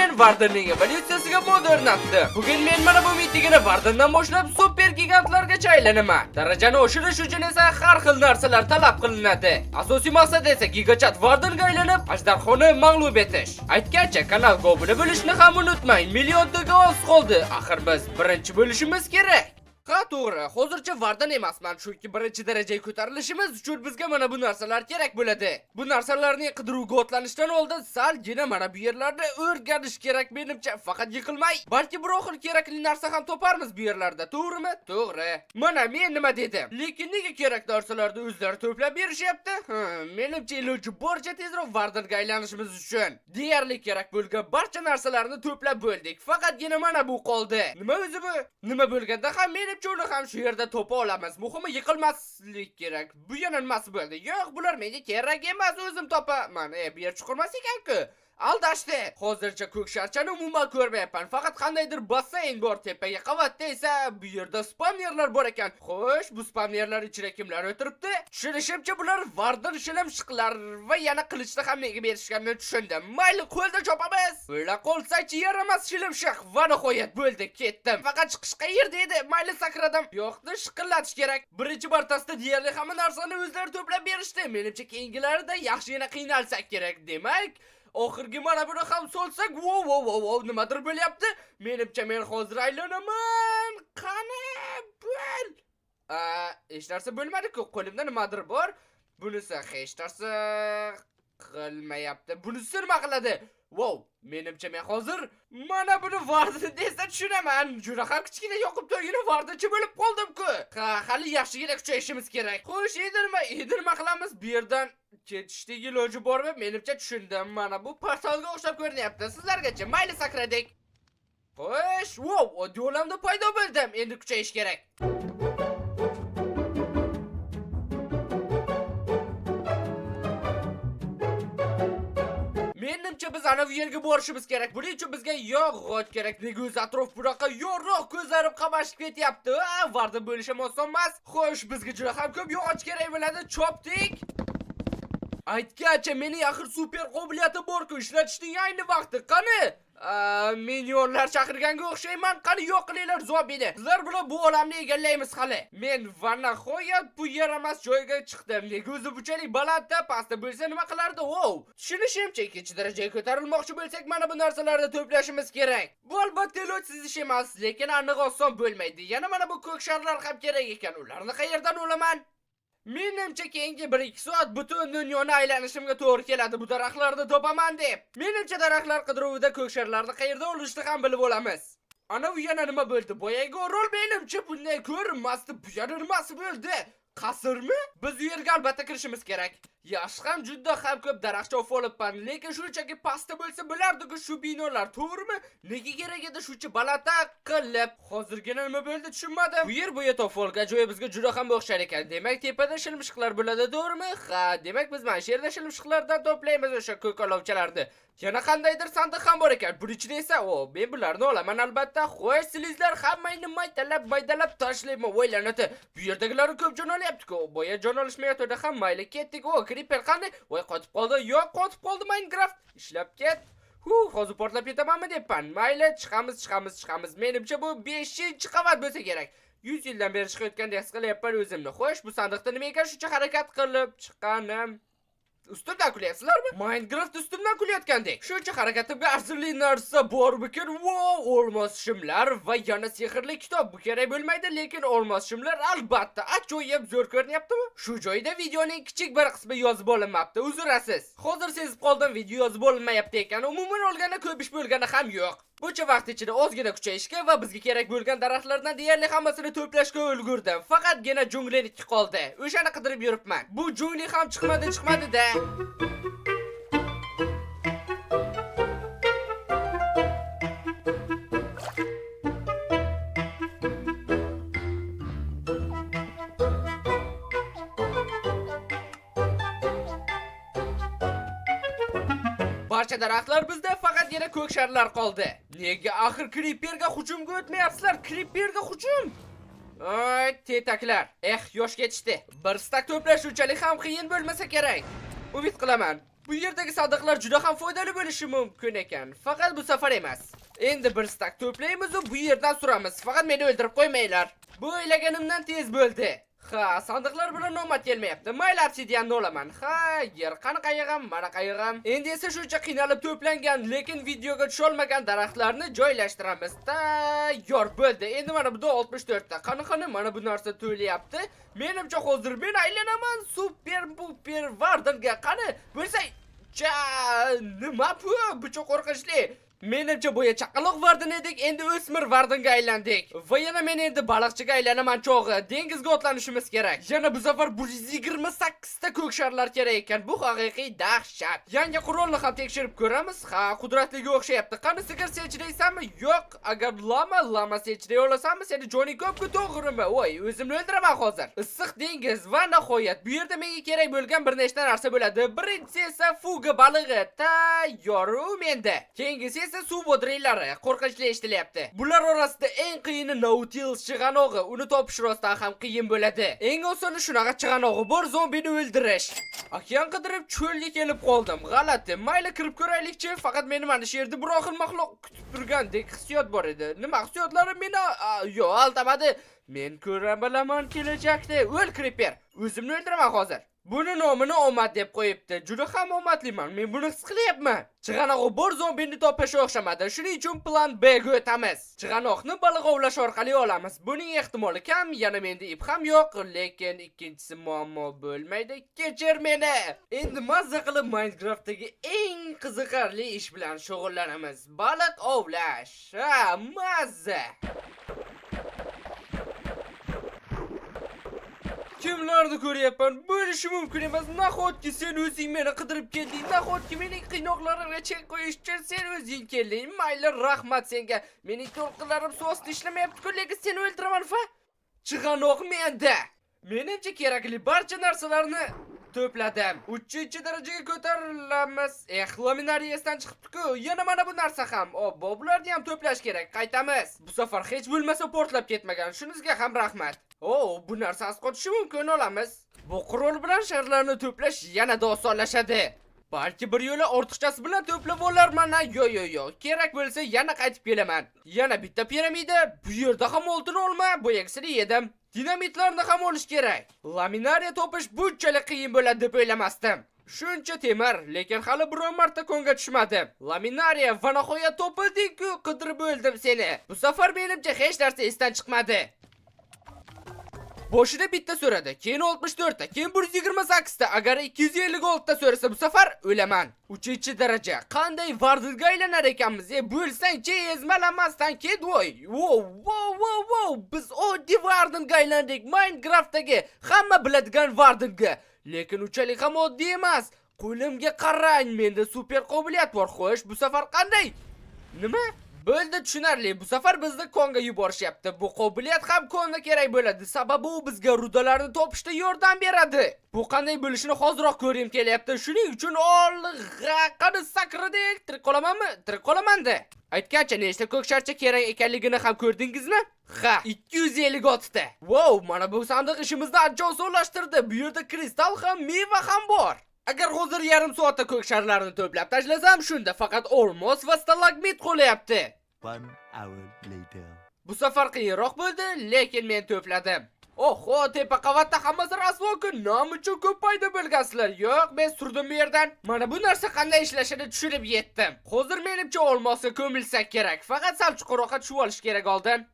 men Vardenning evolyutsiyasiga mod o'rnatdim. Bugun men mana bu mitigini Vardendan boshlab super gigantlargacha aylanaman. Darajani oshirish uchun esa har xil narsalar talab qilinadi. Asosiy maqsad esa gigachat Vardenga aylanib, ajdarxoni mag'lub etish. Aytgancha, kanalga obuna bo'lishni ham unutmang. Milliontaga oz qoldi. Axir biz birinchi bo'lishimiz kerak. Ha, to'g'ri. Hozircha Varden emasman, chunki birinchi darajaga ko'tarilishimiz uchun bizga mana bu narsalar kerak bo'ladi. Bu narsalarning qidiruvga otlanishdan oldin salgina mana bu yerlarni o'rganish kerak menimcha. Faqat yiqilmay, balki bir oxir kerakli narsa ham toparmiz bu yerlarda, to'g'rimi? To'g'ri. Mana men nima dedim? Lekin nega kerak narsalarni o'zlari to'plab berishyapti? Menimcha iloji boricha tezroq Vardenga aylanishimiz uchun deyarli kerak bo'lgan barcha narsalarni to'plab bo'ldik. Faqatgina mana bu qoldi. Nima o'zi bu? Nima bo'lganda ham menimcha uni ham shu yerda topa olamiz. Muhimi yiqilmaslik kerak. Bu yana nimasi bo'ldi? Yo'q, bular menga kerak emas, o'zim topaman. Bu yer chuqurmas ekan-ku. Aldashdi. Hozircha ko'k sharchani umuman ko'rmayapman. Faqat qandaydir basseyn bor tepaga. Qavatda esa bu yerda spamnerlar bor ekan. Xo'sh, bu spamnerlar ichida kimlar o'tiribdi? Tushunishimcha bular Varden shilimshiqlar va yana qilichni ham menga berishganini tushundim. Mayli, qo'lda chopamiz. Bo'la qolsa-chi yaramas shilimshiq. Va nihoyat bo'ldi, ketdim. Faqat chiqish qayerda edi? Mayli sakradim. Yo'qni shiqillatish kerak. Birinchi martasida deyarli hamma narsani o'zlari to'plab berishdi. Menimcha keyingilarida yaxshigina qiynalsak kerak. Demak, oxirgi mana buni ham solsak, wow, nimadir bo'lyapti. Menimcha men hozir aylanaman. Qani, bo'l. Hech narsa bo'lmadi-ku. Qo'limda nimadir bor. Bunisi hech narsa qilmayapti. Bunisi nima qiladi? Wow, menimcha men hozir mana buni Varden desa tushunaman. Juda ham kichkina yoqib to'yini Vardenchi bo'lib qoldim-ku. Hali yaxshigina kuchayishimiz kerak. Xo'sh, endi nima qilamiz? Bu yerdan ketishning iloji bormi? Menimcha tushundim. Mana bu portalga o'xshab ko'rinyapti. Sizlargacha mayli sakradik. Xo'sh, wow, oddiy olamda paydo bo'ldim. Endi kuchayish kerak. Menimcha biz ana bu yerga borishimiz kerak. Buning uchun bizga yog'och kerak. Nega o'z atrof bunaqa yorug' ko'zlarim qamashib ketyapti? Varden bo'lishim oson emas. Xo'sh, bizga juda ham ko'p yog'och kerak bo'ladi. Chopdik. Aytgancha, mening axir super qobiliyatim bor-ku, ishlatishning ayni vaqti. Qani? Minyonlar chaqirganga o'xshayman. Qani yo'q qilinglar zombini. Sizlar bilan bu olamni egallaymiz hali. Men va nihoyat bu yaramas joyga chiqdim. Nega o'zi bunchalik balandda, pastda bo'lsa nima qilardi? Wow! Tushunishimcha, ikkinchi darajaga ko'tarilmoqchi bo'lsak, mana bu narsalarni to'plashimiz kerak. Bu albatta ilojsiz ish emas, lekin aniq oson bo'lmaydi. Yana mana bu ko'k sharlar ham kerak ekan. Ularni qayerdan olaman? Menimcha keyingi 1-2 soat butun dunyoni aylanishimga to'g'ri keladi bu daraxtlarni topaman deb. Menimcha daraxtlar qidiruvida ko'k sharlarni qayerda olishni ham bilib olamiz. Ana bu yana nima bo'ldi? Boyagi orol menimcha bunday ko'rinmasdi. Bu yana nimasi bo'ldi? Qasrmi? Biz u yerga albatta kirishimiz kerak. Yaxshi ham juda ham ko'p daraxt chop olibman, lekin shunchaki pastda bo'lsa bo'lardi-ku shu binolar, to'g'rimi? Nega kerak edi shuncha balandda qilib? Hozirgina nima bo'ldi tushunmadim. Bu yer bo'yi top olgan joyi bizga juda ham o'xshar ekan. Demak, tepada shilimshiqlar bo'ladi, to'g'rimi? Ha, demak biz mana shu yerda shilimshiqlardan to'playmiz o'sha ko'k olovchalarni. Yana qandaydir sandiq ham bor ekan. Buning ichida esa, men bularni olaman albatta. Xo'sh, sizlar hammangni maydalab tashlayman. O'ylanadi. Bu yerdagilar ko'p jon olyapti-ku. Boya jon olishmayotdi ham, mayli ketdik. Creeper qanday? Voy, qotib qoldi. Yo'q, qotib qoldi Minecraft. Ishlab ket. Hozir portlab ketamanmi debman. Mayli, chiqamiz. Menimcha bu 5-qavat bo'lsa kerak. 100 yildan beri chiqayotgandek his qilyapman o'zimni. Xo'sh, bu sandiqda nima ekan shuncha harakat qilib chiqqanim? Ustimdan kulyapsizlarmi? Minecraft ustimdan kulayotgandek. Shuncha harakatimga arzirli narsa bormikin? Wow, olmos shimlar va yana sehrli kitob. Bu kerak bo'lmaydi, lekin olmos shimlar albatta ajoyib zo'r ko'rinyaptimi? Shu joyda videoning kichik bir qismi yozib olinmabdi. Uzrasiz. Hozir sezib qoldim, video yozib olinmayapti ekan. Umuman olganda ko'p ish bo'lgani ham yo'q. Buncha vaqt ichida ozgina kuchayishga va bizga kerak bo'lgan daraxtlardan deyarli hammasini to'plashga ulgurdim. Faqatgina jungliniki qoldi. O'shani qidirib yuribman. Bu jungli ham chiqmadi-da. Barcha daraxtlar bizda, faqatgina ko'k sharlar qoldi. Nega axir Creeperga hujumga o'tmayapsizlar? Creeperga hujum! Ay, tetaklar. Yosh ketishdi. Bir stak to'plash unchalik ham qiyin bo'lmasa kerak. Umid qilaman. Bu yerdagi sandiqlar juda ham foydali bo'lishi mumkin ekan. Faqat bu safar emas. Endi bir stak to'playmiz va bu yerdan suramiz. Faqat meni o'ldirib qo'ymanglar. Bu o'ylaganimdan tez bo'ldi. Ha, sandiqlar bilan nomad kelmayapti. Mayli, obsidianni olaman. Ha, yer qani qayig'am, mana qayig'am. Endi esa shuncha qiynalib to'plangan, lekin videoga tusha olmagan daraxtlarni joylashtiramiz. Tayyor bo'ldi. Endi mana bu 64 ta. Qani mana bu narsa to'layapti. Menimcha hozir men aylanaman super puper vardanga. Qani, bo'lsa nima bu? Bu cho'q qo'rqinchli. Menimcha bo'ya chaqaloq vardan edik, endi o'smir vardanga aylandik. Va yana men endi baliqchiga aylanaman cho'g'i. Dengizga otlanishimiz kerak. Yana bu safar 128 ta ko'k sharlar kerak ekan. Bu haqiqiy dahshat. Yangi qurolni ham tekshirib ko'ramiz. Ha, qudratliga o'xshayapti. Qani sigir sechraysanmi? Yo'q. Agar lama sechrey olasanmi, seni joning ko'p-ku, to'g'rimi? Voy, o'zimni o'ldiraman hozir. Issiq dengiz va nihoyat bu yerda menga kerak bo'lgan bir nechta narsa bo'ladi. Birinchisi esa fuga balig'i. Tayyor u menda. Keyingisi suv bodriylari qo'rqinchli eshitilyapti. Bular orasida eng qiyini Nautilus chig'anog'i. Uni topish rostdan ham qiyin bo'ladi. Eng osoni shunaqa chig'anog'i bor zombini o'ldirish. Okean qidirib cho'lga kelib qoldim. G'alati. Mayli kirib ko'raylikchi. Faqat meni mana shu yerda bir oxir maxluq kutib turgandek hissiyot bor edi. Nima hissiyotlarim meni yo'q, altamadi. Men ko'ra bilaman kelajakda. O'l Creeper. O'zimni o'ldiraman hozir. Buni nomini omad deb qo'yibdi. Juda ham omadliman. Men buni his qilyapman. Chig'anoq bor zombini topish o'xshamadi. Shuning uchun plan B ga o'tamiz. Chig'anoqni baliq ovlash orqali olamiz. Buning ehtimoli kam, yana menda ip ham yo'q, lekin ikkinchisi muammo bo'lmaydi. Kechir meni. Endi mazza qilib Minecraftdagi eng qiziqarli ish bilan shug'ullanamiz. Baliq ovlash. Ha, mazza. Kimlarni ko'ryapman? Bo'lishi mumkin emas. Nahotki sen o'zing meni qidirib kelding. Nahotki mening qiynoqlarimga chek qo'yish uchun sen o'zing kelding. Mayli, rahmat senga. Mening to'lqinlarim so'sda ishlamayapti-ku, lekin seni o'ldiraman fa. Chig'anoq menda. Menimcha kerakli barcha narsalarni to'pladim. 3-darajaga ko'tarilamiz. Laminariyasidan chiqibdi-ku. Yana mana bu narsa ham. Bularni ham to'plash kerak. Qaytamiz. Bu safar hech bo'lmasa portlab ketmagan. Shuningizga ham rahmat. Bu narsa asqotishi mumkin, olamiz. Bu qurol bilan sharlarni to'plash yanada osonlashadi. Balki bir yo'la ortiqchasi bilan to'plab olarman. Yo'q. Kerak bo'lsa yana qaytib kelaman. Yana bitta piramida. Bu yerda ham oltin olma. Bo'yaksini yedim. Dinamitlarni ham olish kerak. Laminariya topish bunchalik qiyin bo'ladi deb o'ylamasdim. Shuncha temir, lekin hali biron marta ko'ngga tushmadim. Laminariya va nihoyat topildik-ku, qidirib o'ldim seni. Bu safar menimcha hech narsa esdan chiqmadi. Boshida bitta so'radi, keyin 64 ta, keyin 128 ta. Agar 256 ta so'rasa bu safar o'laman. 3-daraja. Qanday vardilga aylanar ekanmiz? Bo'lsang-chi, ezmalamasdan ket voy. Wow. Biz oddiy vardilga aylandik. Minecraftdagi hamma biladigan vardilga. Lekin unchalik ham oddiy emas. Qo'limga qarang, menda super qobiliyat bor. Xo'sh, bu safar qanday? Nima? Bo'ldi, tushunarli. Bu safar bizni konga yuborishyapti. Bu qobiliyat ham konga kerak bo'ladi. Sababi u bizga rudalarni topishda yordam beradi. Bu qanday bo'lishini hozirroq ko'rim kelyapti. Shuning uchun qani sakradik. Tirik qolamanmi? Tirik qolaman-da. Aytgancha nechta ko'k sharcha kerak ekanligini ham ko'rdingizmi? Ha, 256 ta. Wow, mana bu sandiq ishimizni ancha osonlashtirdi. Bu yerda kristal ham, meva ham bor. Agar hozir yarim soatda ko'k sharlarni to'plab tashlasam, shunda faqat olmos va stalagmit qolyapti. 1 hour later. Bu safar qiyinroq bo'ldi, lekin men to'pladim. Oho, tepa qavatda hammasi rasvo-ku, nima uchun ko'p paydo bo'lgansizlar? Yo'q, men surdim bu yerdan. Mana bu narsa qanday ishlashini tushunib yetdim. Hozir menimcha olmosga ko'milsak kerak. Faqat sal chuqurroqqa tushib olish kerak oldin.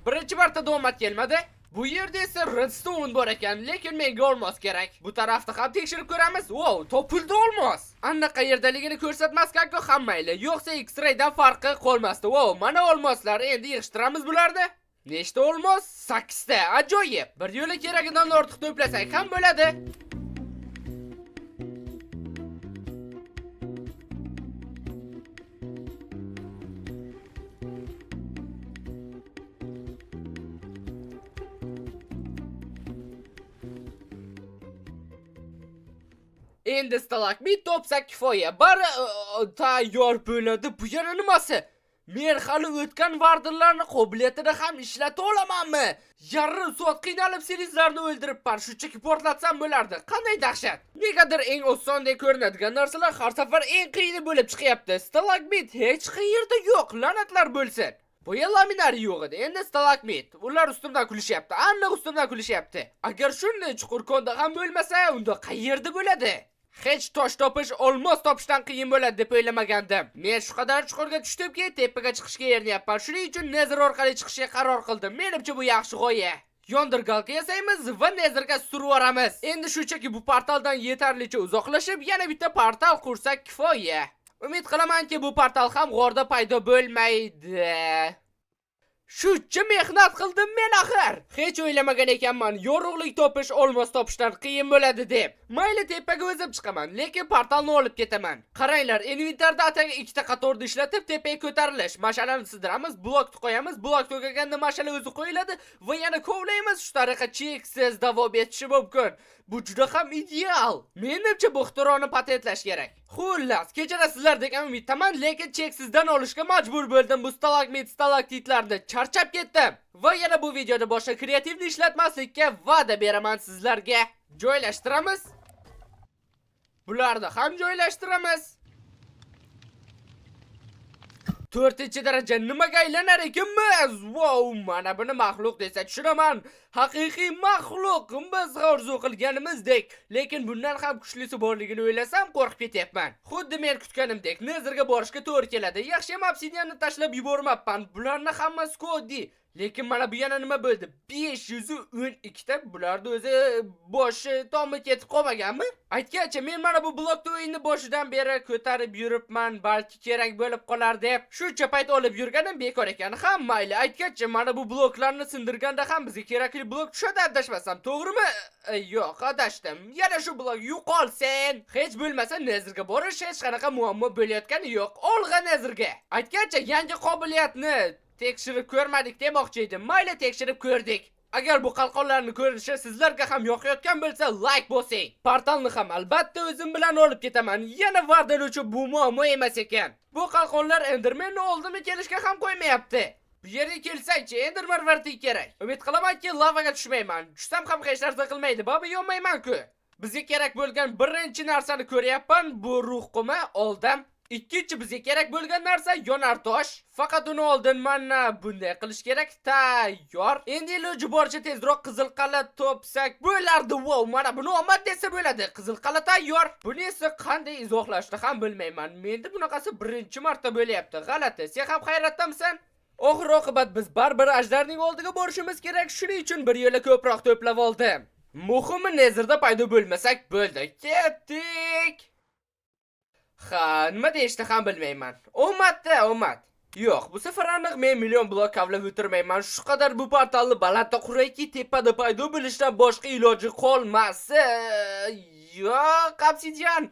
Birinchi marta omad kelmadi. Bu yerda esa redstone bor ekan, lekin menga olmos kerak. Bu tarafda ham tekshirib ko'ramiz. Wow, topildi olmos. Anaqa yerdaligini ko'rsatmaskan-ku ham mayli. Yo'qsa X-raydan farqi qolmasdi. Wow, mana olmoslar. Endi yig'ishtiramiz bularni. Nechta olmos? 8 ta. Ajoyib. Bir yo'la keragidan ortiq to'plasak ham bo'ladi. Endi stalagmit topsak kifoya. Bari tayyor bo'ladi. Bu yana nimasi? Men hali o'tgan vardinlarni qobiliyatini ham ishlata olamanmi? Yarim soat qiynalib sizlarni o'ldiribman, shunchaki portlatsam bo'lardi. Qanday dahshat. Negadir eng osondek ko'rinadigan narsalar har safar eng qiyini bo'lib chiqyapti. Stalagmit hech qayerda yo'q, la'natlar bo'lsin. Bu laminari yo'q edi, endi stalagmit. Ular ustimdan kulishyapti, aniq ustimdan kulishyapti. Agar shunday chuqur konda ham bo'lmasa, unda qayerda bo'ladi? Hech tosh topish, olmos topishdan qiyin bo'ladi deb o'ylamagandim. Men shu qadar chuqurga tushdimki, tepaga chiqishga erinayapman. Shuning uchun Nether orqali chiqishga qaror qildim. Menimcha bu yaxshi g'oya. Yondirgalka yasaymiz va Netherga surib yuboramiz. Endi shunchaki bu portaldan yetarlicha uzoqlashib, yana bitta portal qursak kifoya. Umid qilamanki, bu portal ham g'orda paydo bo'lmaydi. Shuncha mehnat qildim men axir. Hech o'ylamagan ekanman, yorug'lik topish olmos topishdan qiyin bo'ladi deb. Mayli tepaga o'zim chiqaman, lekin portalni olib ketaman. Qaranglar, inventarda ataga ikkita qatorda ishlatib tepaga ko'tarilish. Mashalani sidiramiz, blok qo'yamiz, blok tugaganda mashala o'zi qo'yiladi va yana kovlaymiz. Shu tariqa cheksiz davom etishi mumkin. Bu juda ham ideal. Menimcha bu ixtironi patentlash kerak. Xullas, kechirasizlar degan umiddaman, lekin cheksizdan olishga majbur bo'ldim bu stalaktitlarni. Charchab ketdim. Va yana bu videoda boshqa kreativni ishlatmaslikka va'da beraman sizlarga. Joylashtiramiz. Bularni ham joylashtiramiz. 4-daraja nimaga aylanar ekanmiz? Wow, mana buni maxluq desa tushunaman. Haqiqiy maxluq, biz orzu qilganimizdek, lekin bundan ham kuchlisi borligini o'ylasam qo'rqib ketyapman. Xuddi men kutganimdek, Netherga borishga to'g'ri keladi. Yaxshi ham obsidianni tashlab yubormabman. Bularni hammasi koddi. Lekin mana bu yana nima bo'ldi? 512 ta bularni o'zi boshi tomi ketib qolmaganmi? Aytgancha, men mana bu blokni o'yinni boshidan beri ko'tarib yuribman, balki kerak bo'lib qolar deb. Shuncha payt olib yurganim bekor ekan. Ham mayli, aytgancha, mana bu bloklarni sindirganda ham bizga kerakli blok tushadi, adashmasam, to'g'rimi? Yo'q, adashdim. Yana shu blok yo'qolsin. Hech bo'lmasa Netherga borish hech qanaqa muammo bo'layotgani yo'q. Olg'a Netherga. Aytgancha, yangi qobiliyatni tekshirib ko'rmadik demoqchi edim. Mayli, tekshirib ko'rdik. Agar bu qalqonlarni ko'rishi sizlarga ham yoqayotgan bo'lsa, like bosing. Portalni ham albatta o'zim bilan olib ketaman. Yana vardan uchun bu muammo emas ekan. Bu qalqonlar Endermanni oldimga kelishga ham qo'ymayapti. Bu yerga kelsangchi, Enderman varti kerak. Umid qilamanki, lavaga tushmayman. Tushsam ham hech narsa qilmaydi. Baba, yonmayman-ku. Bizga kerak bo'lgan birinchi narsani ko'ryapman. Bu ruh qumi oldim. Ikkinchi bizga kerak bo'lgan narsa yonar tosh. Faqat uni oldin mana bunday qilish kerak. Tayyor. Endi iloji boricha tezroq qizil qal'a topsak bo'lardi. Wow, mana buni omad desa bo'ladi. Qizil qal'a tayyor. Buni esa qanday izohlashni ham bilmayman. Menda bunaqasi birinchi marta bo'lyapti. G'alati. Sen ham hayratdamisan? Oxir-oqibat biz baribir ajdarning oldiga borishimiz kerak. Shuning uchun bir yo'la ko'proq to'plab oldim. Muhimi Netherda paydo bo'lmasak bo'ldi. Ketdik. Ha, nima deyishni ham bilmayman. Omad. Yo'q, bu safar aniq men million blok kavlab o'tirmayman. Shu qadar bu portalni balandda qurayki, tepada paydo bo'lishdan boshqa iloji qolmasa. Yo'q, obsidian.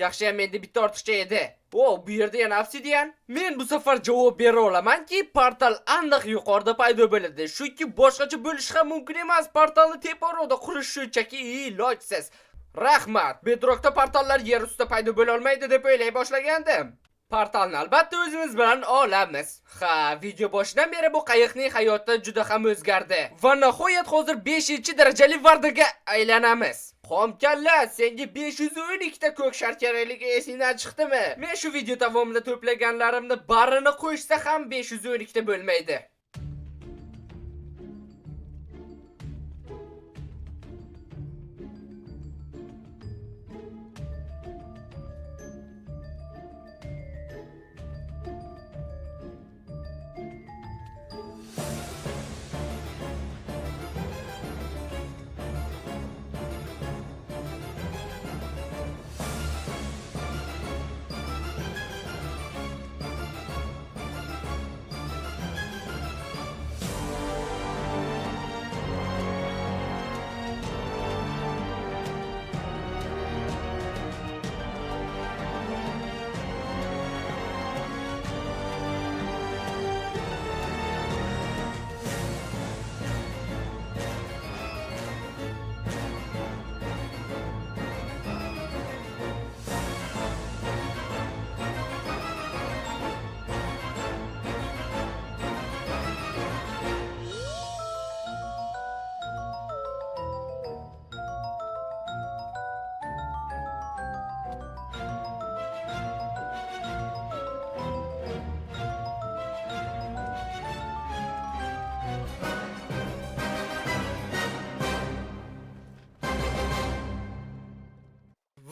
Yaxshi ham menda bitta ortiqcha edi. Bu yerda yana obsidian. Men bu safar javob bera olamanki, portal aniq yuqorida paydo bo'ladi. Chunki boshqacha bo'lishi ham mumkin emas. Portalni teparoqda qurish shunchaki ilojsiz. Rahmat. Bedrockda portallar yer ustida paydo bo'la olmaydi deb o'ylay boshlagandim. Portalni albatta o'zimiz bilan olamiz. Ha, video boshidan beri bu qayiqning hayoti juda ham o'zgardi. Va nihoyat hozir 5-darajali vardaga aylanamiz. Xomkalla, senga 512 ta ko'k shar kerakligi esingdan chiqdimi? Men shu video davomida to'plaganlarimni barini qo'shsa ham 512 ta bo'lmaydi.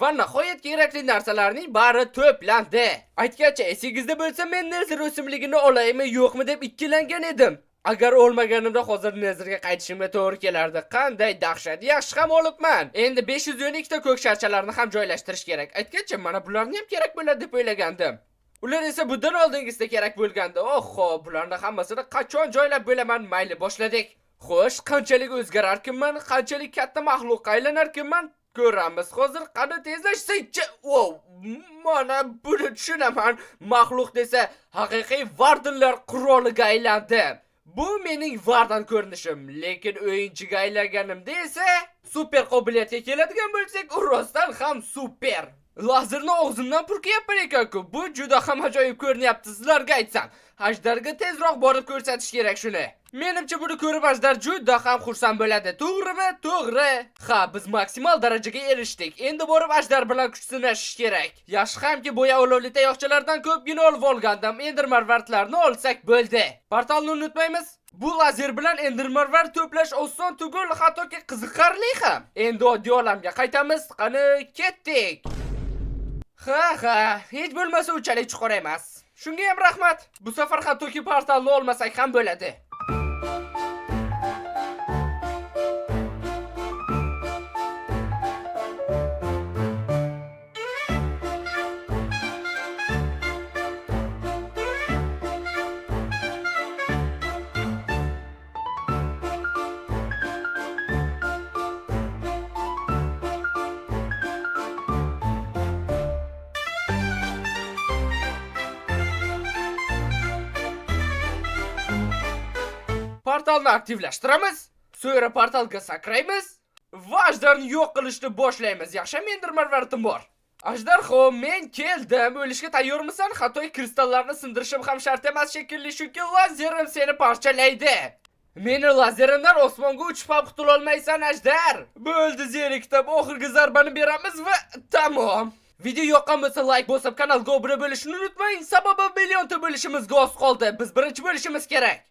Va nihoyat kerakli narsalarning bari to'plandi. Aytgancha, esingizda bo'lsa, men Nezir o'simligini olaymi, yo'qmi deb ikkilangan edim. Agar olmaganimda hozir Nezirga qaytishimga to'g'ri kelardi. Qanday dahshat, yaxshi ham olibman. Endi 512 ta ko'k sharchalarni ham joylashtirish kerak. Aytgancha, mana bularni ham kerak bo'ladi deb o'ylagandim. Ular esa bundan oldingizda kerak bo'lgandi. Oho, bularni hammasini qachon joylab bo'laman? Mayli, boshladik. Xo'sh, qanchalik o'zgararkinman, qanchalik katta maxluqqa aylanarkinman? Ko'ramiz hozir. Qani tezlashsa-chi. Wow, mana buni tushunaman. Maxluq desa, haqiqiy Vardenlar quroliga aylandim. Bu mening Vardan ko'rinishim, lekin o'yinchiga aylanganimda esa super qobiliyatga keladigan bo'lsak, rostdan ham super. Lazerni og'zimdan purkayapman ekan-ku. Bu juda ham ajoyib ko'rinyapti, sizlarga aytsam. Ajdarga tezroq borib ko'rsatish kerak shuni. Menimcha buni ko'rib Ajdar juda ham xursand bo'ladi. To'g'rimi? To'g'ri. Ha, biz maksimal darajaga erishdik. Endi borib Ajdar bilan kuch sinashish kerak. Yaxshi hamki bo'ya olovli tayoqchalardan ko'pgina olib olgandim. Endermarvartlarni olsak bo'ldi. Portalni unutmaymiz. Bu lazer bilan endermarvar to'plash oson tugul, hattoki qiziqarli ham. Endi oddiy olamga qaytamiz. Qani, ketdik. Ha, hech bo'lmasa unchalik chuqur emas. Shunga ham rahmat. Bu safar hattoki portalni olmasak ham bo'ladi. Portalni aktivlashtiramiz. So'ngra portalga sakraymiz. Va Ajdarni yo'q qilishni boshlaymiz. Yaxshi, endermarvartim bor. Ajdarxo, men keldim. O'lishga tayyormisan? Hatto kristallarni sindirishim ham shart emas shekilli, chunki lazerim seni parchalaydi. Meni lazerimdan osmonga uchib ham qutula olmaysan, Ajdar. Bo'ldi, zerikdim. Oxirgi zarbani beramiz va tamom. Video yoqqan bo'lsa like bosib, kanalga obuna bo'lishni unutmang. Sababi millionta bo'lishimizga oz qoldi. Biz birinchi bo'lishimiz kerak.